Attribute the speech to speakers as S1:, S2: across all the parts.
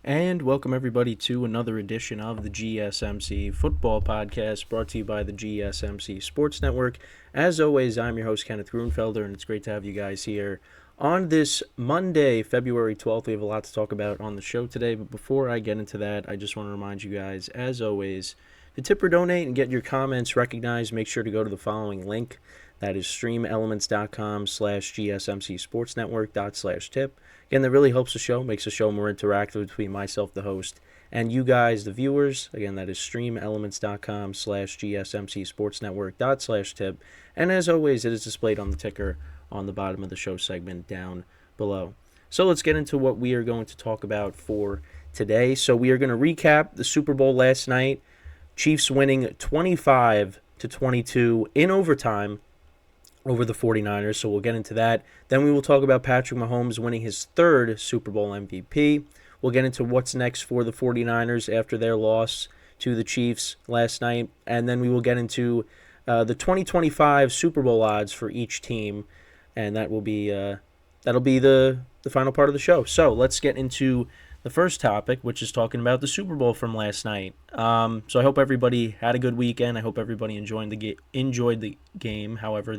S1: And welcome everybody to another edition of the GSMC Football Podcast brought to you by the GSMC Sports Network. As always, I'm your host, Kenneth Grunfelder, and it's great to have you guys here on this Monday, February 12th. We have a lot to talk about on the show today, but before I get into that, I just want to remind you guys, as always, to tip or donate and get your comments recognized, make sure to go to the following link. That is streamelements.com/gsmcsportsnetwork./tip. Again, that really helps the show, makes the show more interactive between myself, the host, and you guys, the viewers. Again, that is streamelements.com/gsmcsportsnetwork./tip. And as always, it is displayed on the ticker on the bottom of the show segment down below. So let's get into what we are going to talk about for today. So we are going to recap the Super Bowl last night. Chiefs winning 25-22 in overtime over the 49ers, so we'll get into that. Then we will talk about Patrick Mahomes winning his third Super Bowl MVP. We'll get into what's next for the 49ers after their loss to the Chiefs last night. And then we will get into the 2025 Super Bowl odds for each team, and that'll be the final part of the show. So let's get into the first topic, which is talking about the Super Bowl from last night. So I hope everybody had a good weekend. I hope everybody enjoyed the game, however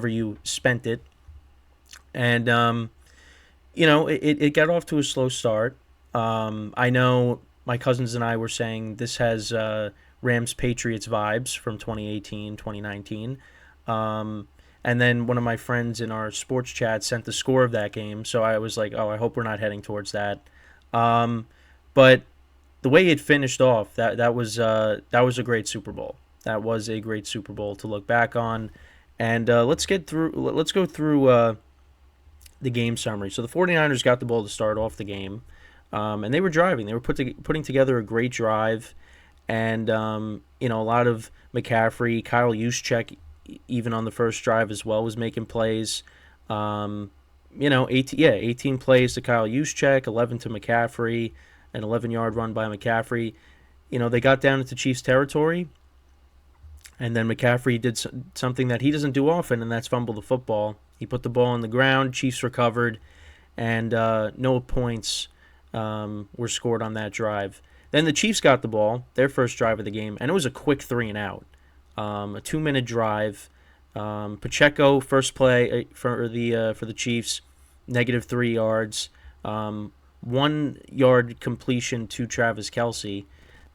S1: you spent it. And it got off to a slow start. I know my cousins and I were saying this has Rams Patriots vibes from 2018, 2019. And then one of my friends in our sports chat sent the score of that game, so I was like, oh, I hope we're not heading towards that. But the way it finished off, that was a great Super Bowl. That was a great Super Bowl to look back on. And let's go through the game summary. So the 49ers got the ball to start off the game, and they were driving. They were putting together a great drive, and a lot of McCaffrey, Kyle Juszczyk, even on the first drive as well, was making plays. 18 plays to Kyle Juszczyk, 11 to McCaffrey, an 11-yard run by McCaffrey. They got down into Chiefs territory, and then McCaffrey did something that he doesn't do often, and that's fumble the football. He put the ball on the ground, Chiefs recovered, and no points were scored on that drive. Then the Chiefs got the ball, their first drive of the game, and it was a quick 3-and-out. A 2-minute drive. Pacheco, first play for the Chiefs, -3 yards. 1 yard completion to Travis Kelce.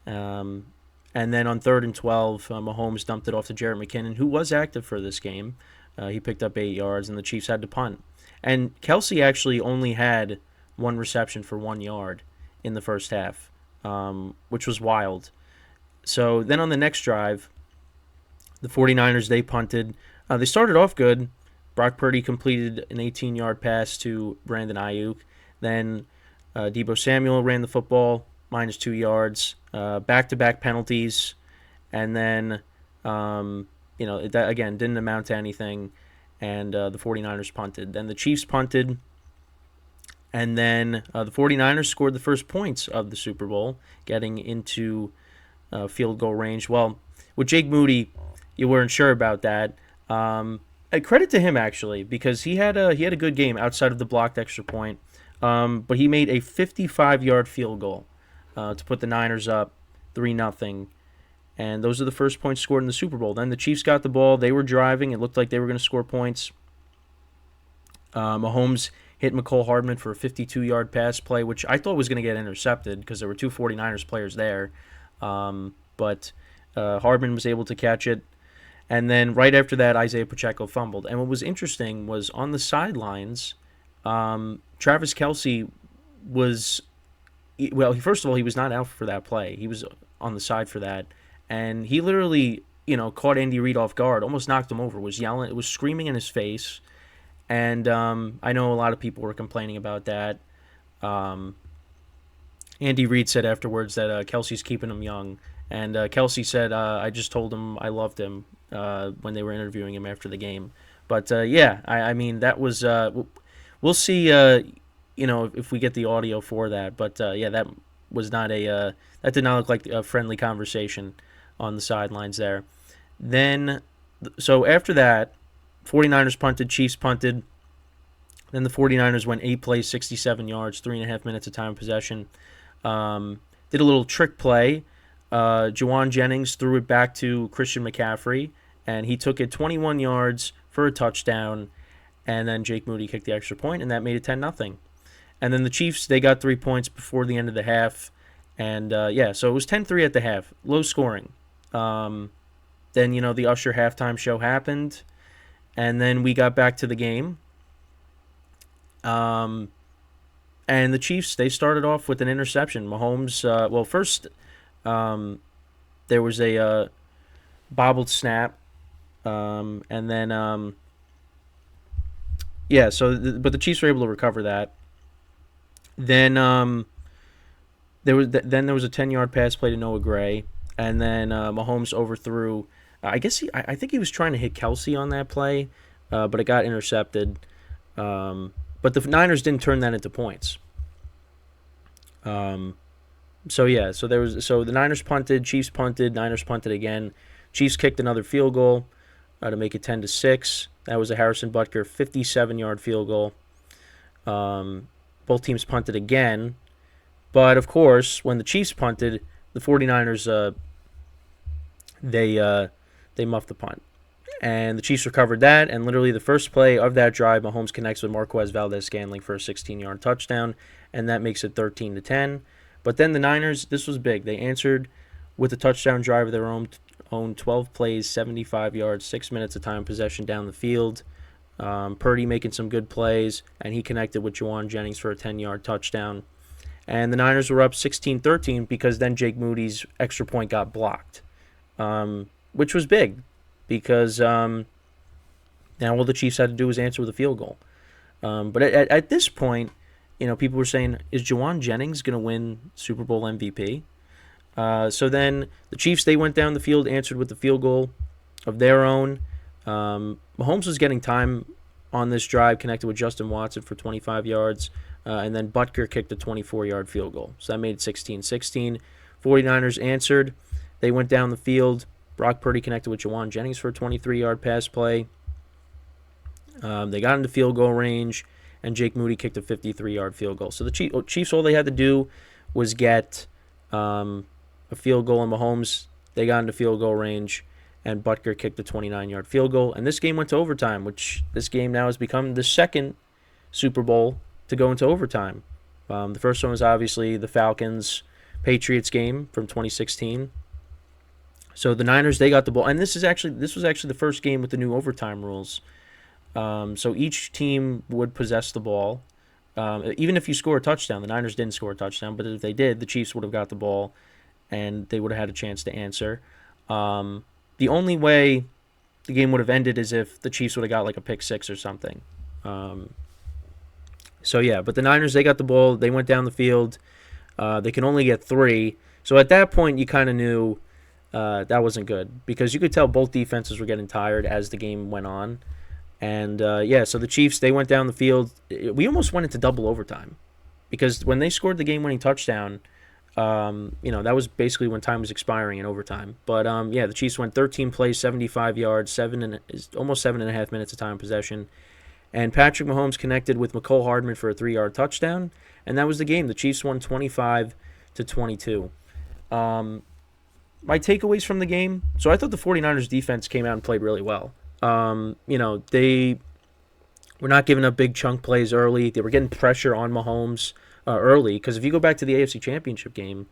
S1: And then on 3rd and 12, Mahomes dumped it off to Jerick McKinnon, who was active for this game. He picked up 8 yards, and the Chiefs had to punt. And Kelce actually only had 1 reception for 1 yard in the first half, which was wild. So then on the next drive, the 49ers, they punted. They started off good. Brock Purdy completed an 18-yard pass to Brandon Ayuk. Then Deebo Samuel ran the football, -2 yards. Back-to-back penalties. And then, that, again, didn't amount to anything. And the 49ers punted. Then the Chiefs punted. And then the 49ers scored the first points of the Super Bowl, getting into field goal range. Well, with Jake Moody, you weren't sure about that. Credit to him, actually, because he had a good game outside of the blocked extra point. But he made a 55-yard field goal to put the Niners up 3-0. And those are the first points scored in the Super Bowl. Then the Chiefs got the ball. They were driving. It looked like they were going to score points. Mahomes hit McCole Hardman for a 52-yard pass play, which I thought was going to get intercepted because there were 2 49ers players there. But Hardman was able to catch it. And then right after that, Isaiah Pacheco fumbled. And what was interesting was on the sidelines, Travis Kelce was, first of all, he was not out for that play. He was on the side for that. And he literally, caught Andy Reid off guard, almost knocked him over, was yelling, it was screaming in his face. And I know a lot of people were complaining about that. Andy Reid said afterwards that Kelce's keeping him young. And Kelce said, I just told him I loved him when they were interviewing him after the game. But, I mean, that was we'll see, if we get the audio for that. But, that was not that did not look like a friendly conversation on the sidelines there. Then, so after that, 49ers punted, Chiefs punted. Then the 49ers went 8 plays, 67 yards, 3.5 minutes of time of possession. Did a little trick play. Juwan Jennings threw it back to Christian McCaffrey, and he took it 21 yards for a touchdown. And then Jake Moody kicked the extra point, and that made it 10-0. And then the Chiefs, they got 3 points before the end of the half. And, so it was 10-3 at the half. Low scoring. Then, the Usher halftime show happened. And then we got back to the game. And the Chiefs, they started off with an interception. Mahomes, first there was a bobbled snap. And then, but the Chiefs were able to recover that. Then there was a 10-yard pass play to Noah Gray, and then Mahomes overthrew. I think he was trying to hit Kelsey on that play, but it got intercepted. But the Niners didn't turn that into points. So the Niners punted, Chiefs punted, Niners punted again. Chiefs kicked another field goal to make it 10-6. That was a Harrison Butker 57-yard field goal. Both teams punted again. But, of course, when the Chiefs punted, the 49ers, they muffed the punt. And the Chiefs recovered that, and literally the first play of that drive, Mahomes connects with Marquez Valdez-Scantling for a 16-yard touchdown, and that makes it 13-10. But then the Niners, this was big. They answered with a touchdown drive of their own 12 plays, 75 yards, 6 minutes of time possession down the field. Purdy making some good plays, and he connected with Juwan Jennings for a 10-yard touchdown. And the Niners were up 16-13 because then Jake Moody's extra point got blocked, which was big because now all the Chiefs had to do was answer with a field goal. But at this point, people were saying, is Juwan Jennings going to win Super Bowl MVP? So then the Chiefs, they went down the field, answered with the field goal of their own. Mahomes was getting time on this drive, connected with Justin Watson for 25 yards, and then Butker kicked a 24-yard field goal. So that made it 16-16. 49ers answered. They went down the field. Brock Purdy connected with Juwan Jennings for a 23-yard pass play. They got into field goal range, and Jake Moody kicked a 53-yard field goal. So the Chiefs, all they had to do was get a field goal, and Mahomes, they got into field goal range, and Butker kicked a 29-yard field goal. And this game went to overtime, which this game now has become the second Super Bowl to go into overtime. The first one was obviously the Falcons-Patriots game from 2016. So the Niners, they got the ball. And this was actually the first game with the new overtime rules. So each team would possess the ball. Even if you score a touchdown, the Niners didn't score a touchdown, but if they did, the Chiefs would have got the ball, and they would have had a chance to answer. The only way the game would have ended is if the Chiefs would have got like a pick six or something. But the Niners, they got the ball. They went down the field. They can only get 3. So at that point, you kind of knew that wasn't good because you could tell both defenses were getting tired as the game went on. And, so the Chiefs, they went down the field. We almost went into double overtime because when they scored the game-winning touchdown, that was basically when time was expiring in overtime. But, the Chiefs went 13 plays, 75 yards, almost 7.5 minutes of time possession. And Patrick Mahomes connected with McCole Hardman for a 3-yard touchdown, and that was the game. The Chiefs won 25-22. My takeaways from the game, so I thought the 49ers defense came out and played really well. They were not giving up big chunk plays early. They were getting pressure on Mahomes early because if you go back to the AFC Championship game,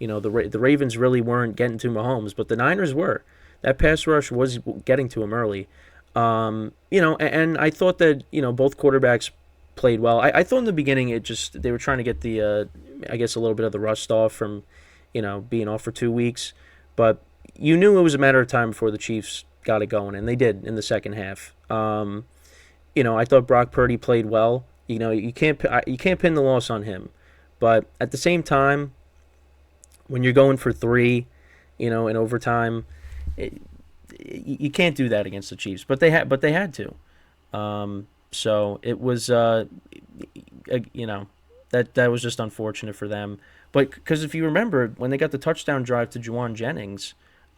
S1: the Ravens really weren't getting to Mahomes, but the Niners were. That pass rush was getting to him early. And I thought that, both quarterbacks played well. I thought in the beginning they were trying to get the, a little bit of the rust off from, being off for 2 weeks. But you knew it was a matter of time before the Chiefs got it going, and they did in the second half. I thought Brock Purdy played well. You can't pin the loss on him. But at the same time, when you're going for 3, in overtime, you can't do that against the Chiefs, but they had to. So it was, that was just unfortunate for them. But because if you remember, when they got the touchdown drive to Juwan Jennings,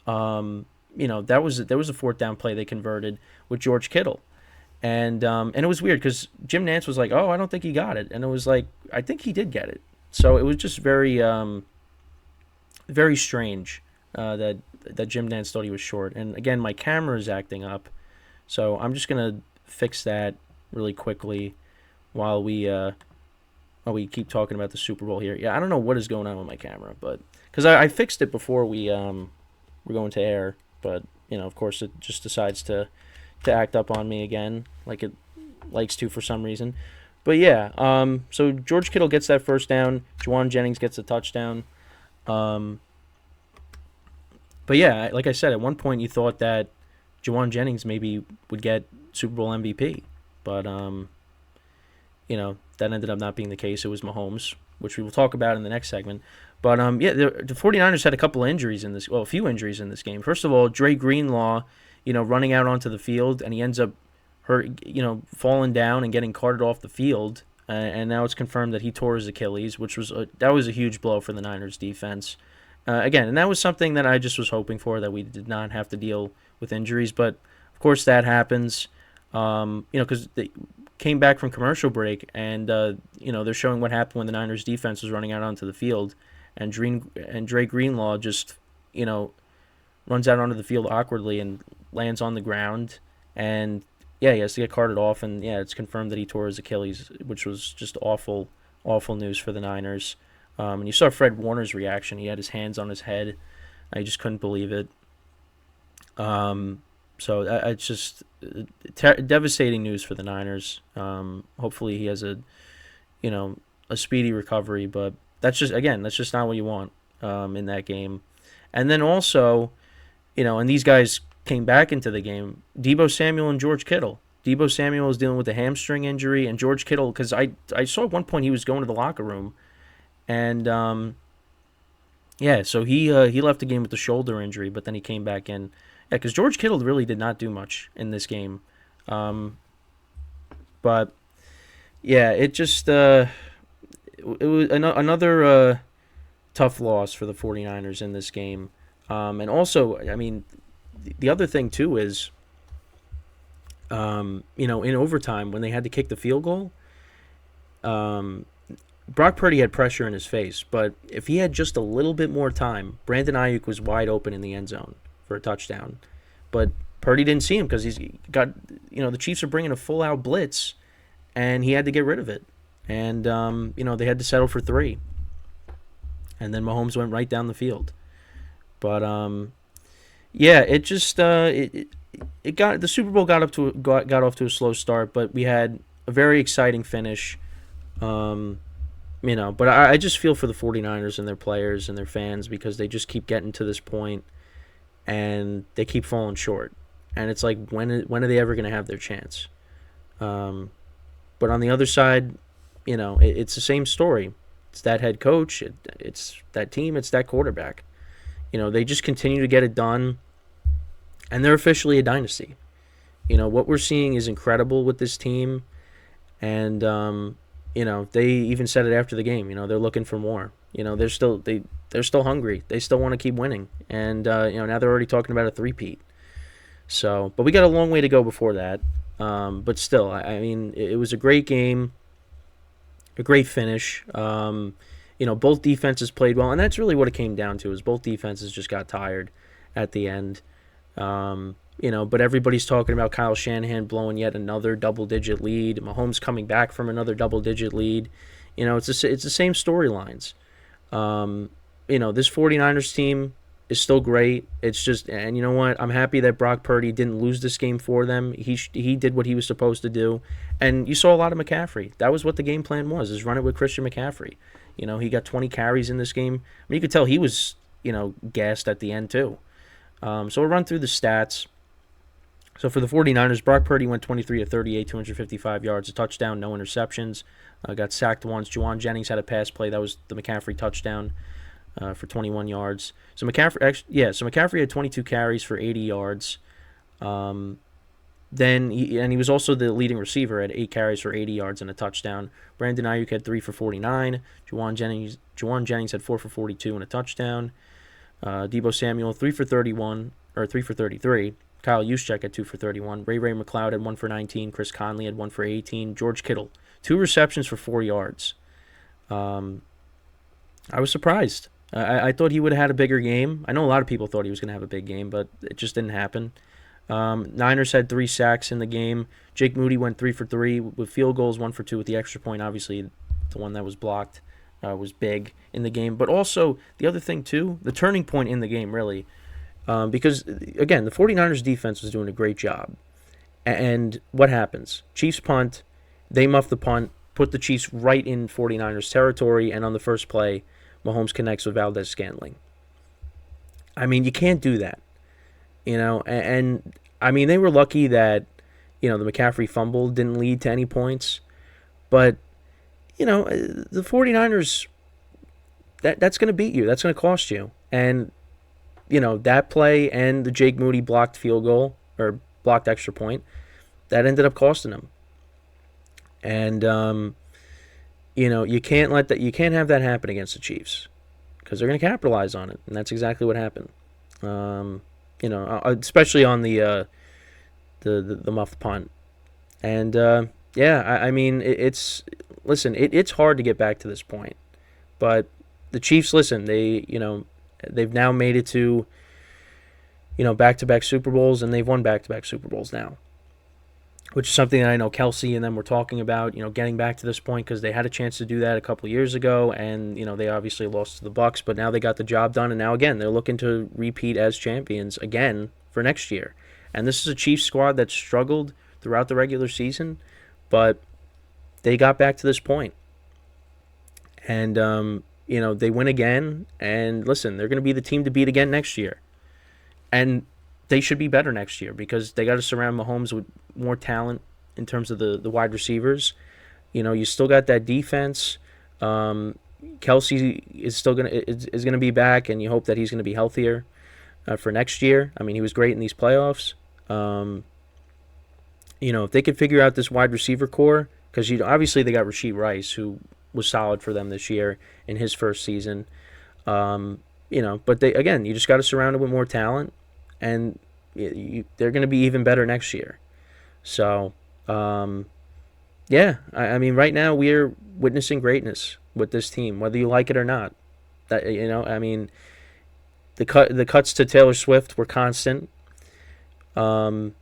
S1: there was a 4th down play they converted with George Kittle, And it was weird because Jim Nantz was like, "Oh, I don't think he got it," and it was like, "I think he did get it." So it was just very strange that Jim Nantz thought he was short. And again, my camera is acting up, so I'm just gonna fix that really quickly while we keep talking about the Super Bowl here. Yeah, I don't know what is going on with my camera, but because I fixed it before we were going to air, but of course, it just decides to act up on me again, like it likes to for some reason. But yeah, so George Kittle gets that first down. Juwan Jennings gets a touchdown. Um, but yeah, like I said, at one point you thought that Juwan Jennings maybe would get Super Bowl MVP, but that ended up not being the case. It was Mahomes, which we will talk about in the next segment. But yeah, the 49ers had a couple of injuries in this. Well, a few injuries in this game. First of all, Dre Greenlaw, running out onto the field, and he ends up falling down and getting carted off the field. And now it's confirmed that he tore his Achilles, which was that was a huge blow for the Niners defense. Again, and that was something that I just was hoping for, that we did not have to deal with injuries. But of course that happens, because they came back from commercial break, and they're showing what happened when the Niners defense was running out onto the field, and Dre Greenlaw just runs out onto the field awkwardly and lands on the ground, and yeah, he has to get carted off, and yeah, it's confirmed that he tore his Achilles, which was just awful news for the Niners. And you saw Fred Warner's reaction. He had his hands on his head. I just couldn't believe it. So it's just devastating news for the Niners. Hopefully he has a speedy recovery, but that's just not what you want in that game. And then also, and these guys came back into the game, Deebo Samuel and George Kittle. Deebo Samuel is dealing with a hamstring injury, and George Kittle, because I saw at one point he was going to the locker room, and so he left the game with the shoulder injury, but then he came back in. Yeah, because George Kittle really did not do much in this game. But yeah, it just it was another tough loss for the 49ers in this game. And also, I mean, the other thing too is, in overtime when they had to kick the field goal, Brock Purdy had pressure in his face, but if he had just a little bit more time, Brandon Ayuk was wide open in the end zone for a touchdown. But Purdy didn't see him because he's got, the Chiefs are bringing a full-out blitz, and he had to get rid of it. And, they had to settle for 3. And then Mahomes went right down the field. But, yeah, it just, the Super Bowl got off to a slow start, but we had a very exciting finish. But I just feel for the 49ers and their players and their fans, because they just keep getting to this point and they keep falling short. And it's like, when are they ever going to have their chance? But on the other side, it's the same story. It's that head coach, it's that team, it's that quarterback. They just continue to get it done, and they're officially a dynasty. What we're seeing is incredible with this team, and they even said it after the game. They're looking for more. They're still hungry. They still want to keep winning, and now they're already talking about a three-peat. So, but we got a long way to go before that. But still, I mean, it was a great game, a great finish. Both defenses played well, and that's really what it came down to. Is both defenses just got tired at the end. But everybody's talking about Kyle Shanahan blowing yet another double-digit lead. Mahomes coming back from another double-digit lead. It's the same storylines. This 49ers team is still great. It's just, and you know what? I'm happy that Brock Purdy didn't lose this game for them. He did what he was supposed to do. And you saw a lot of McCaffrey. That was what the game plan was, is run it with Christian McCaffrey. He got 20 carries in this game. I mean, you could tell he was, gassed at the end too. So we'll run through the stats. So for the 49ers, Brock Purdy went 23 of 38, 255 yards, a touchdown, no interceptions. Got sacked once. Juwan Jennings had a pass play. That was the McCaffrey touchdown for 21 yards. So McCaffrey had 22 carries for 80 yards. Then he was also the leading receiver at 8 carries for 80 yards and a touchdown. Brandon Ayuk had 3 for 49. Juwan Jennings had 4 for 42 and a touchdown. Deebo Samuel 3 for 33. Kyle Juszczyk had 2 for 31. Ray McLeod had 1 for 19. Chris Conley had 1 for 18. George Kittle, 2 receptions for 4 yards. I was surprised. I thought he would have had a bigger game. I know a lot of people thought he was going to have a big game, but it just didn't happen. Niners had 3 sacks in the game. Jake Moody went 3 for 3 with field goals, 1 for 2 with the extra point. Obviously, the one that was blocked was big in the game. But also, the other thing, too, the turning point in the game, really, because, again, the 49ers defense was doing a great job. And what happens? Chiefs punt, they muff the punt, put the Chiefs right in 49ers territory, and on the first play, Mahomes connects with Valdez-Scantling. I mean, you can't do that. And I mean, they were lucky that, the McCaffrey fumble didn't lead to any points. But, the 49ers, that's going to beat you. That's going to cost you. And, that play and the Jake Moody blocked field goal, or blocked extra point, that ended up costing them. And, you can't have that happen against the Chiefs, because they're going to capitalize on it. And that's exactly what happened. Especially on the muffed punt. And, I mean, it's hard to get back to this point. But the Chiefs, they've now made it to, back-to-back Super Bowls, and they've won back-to-back Super Bowls now, which is something that I know Kelsey and them were talking about, getting back to this point, because they had a chance to do that a couple of years ago, and, they obviously lost to the Bucs, but now they got the job done, and now, again, they're looking to repeat as champions again for next year. And this is a Chiefs squad that struggled throughout the regular season, but they got back to this point. And, they win again, and listen, they're going to be the team to beat again next year. And they should be better next year, because they got to surround Mahomes with more talent in terms of the wide receivers. You still got that defense. Kelsey is still gonna be back, and you hope that he's going to be healthier for next year. I mean, he was great in these playoffs. If they could figure out this wide receiver core, because obviously they got Rashee Rice, who was solid for them this year in his first season. But you just got to surround it with more talent, and they're going to be even better next year. So, I mean, right now we're witnessing greatness with this team, whether you like it or not. I mean, the cuts to Taylor Swift were constant. Which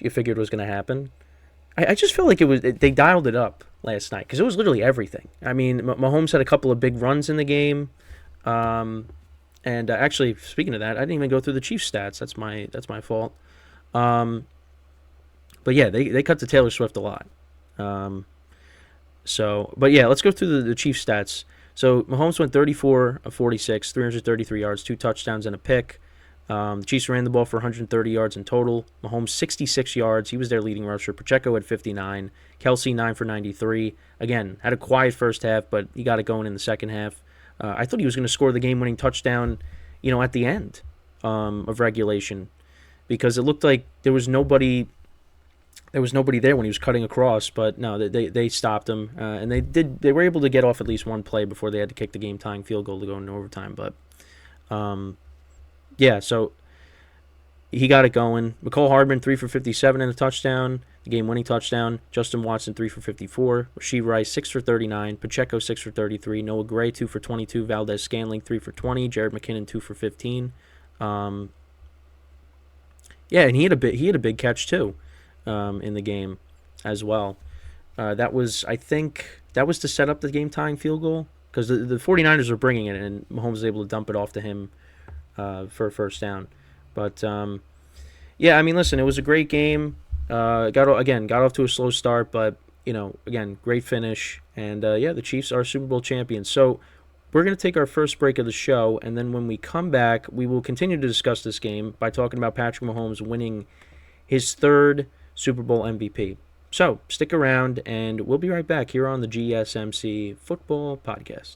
S1: you figured was going to happen. I just felt like they dialed it up last night, because it was literally everything. I mean, Mahomes had a couple of big runs in the game. And actually, speaking of that, I didn't even go through the Chiefs stats. That's my fault. But yeah, they cut to Taylor Swift a lot. Let's go through the Chiefs stats. So Mahomes went 34 of 46, 333 yards, 2 touchdowns, and a pick. The Chiefs ran the ball for 130 yards in total. Mahomes 66 yards. He was their leading rusher. Pacheco had 59. Kelsey 9 for 93. Again, had a quiet first half, but he got it going in the second half. I thought he was going to score the game-winning touchdown, at the end of regulation, because it looked like there was nobody there when he was cutting across. But no, they stopped him, and they were able to get off at least one play before they had to kick the game-tying field goal to go into overtime. But so he got it going. McCole Hardman 3 for 57 and a touchdown, the game-winning touchdown. Justin Watson 3 for 54. Rashee Rice 6 for 39. Pacheco 6 for 33. Noah Gray 2 for 22. Valdez-Scantling 3 for 20. Jared McKinnon 2 for 15. And he had a big catch too in the game as well. That was to set up the game-tying field goal, because the 49ers were bringing it, and Mahomes was able to dump it off to him for a first down. But I mean, listen, it was a great game. Got off to a slow start, but again, great finish. And the Chiefs are Super Bowl champions. So we're going to take our first break of the show, and then when we come back, we will continue to discuss this game by talking about Patrick Mahomes winning his 3rd Super Bowl MVP. So stick around, and we'll be right back here on the GSMC Football Podcast.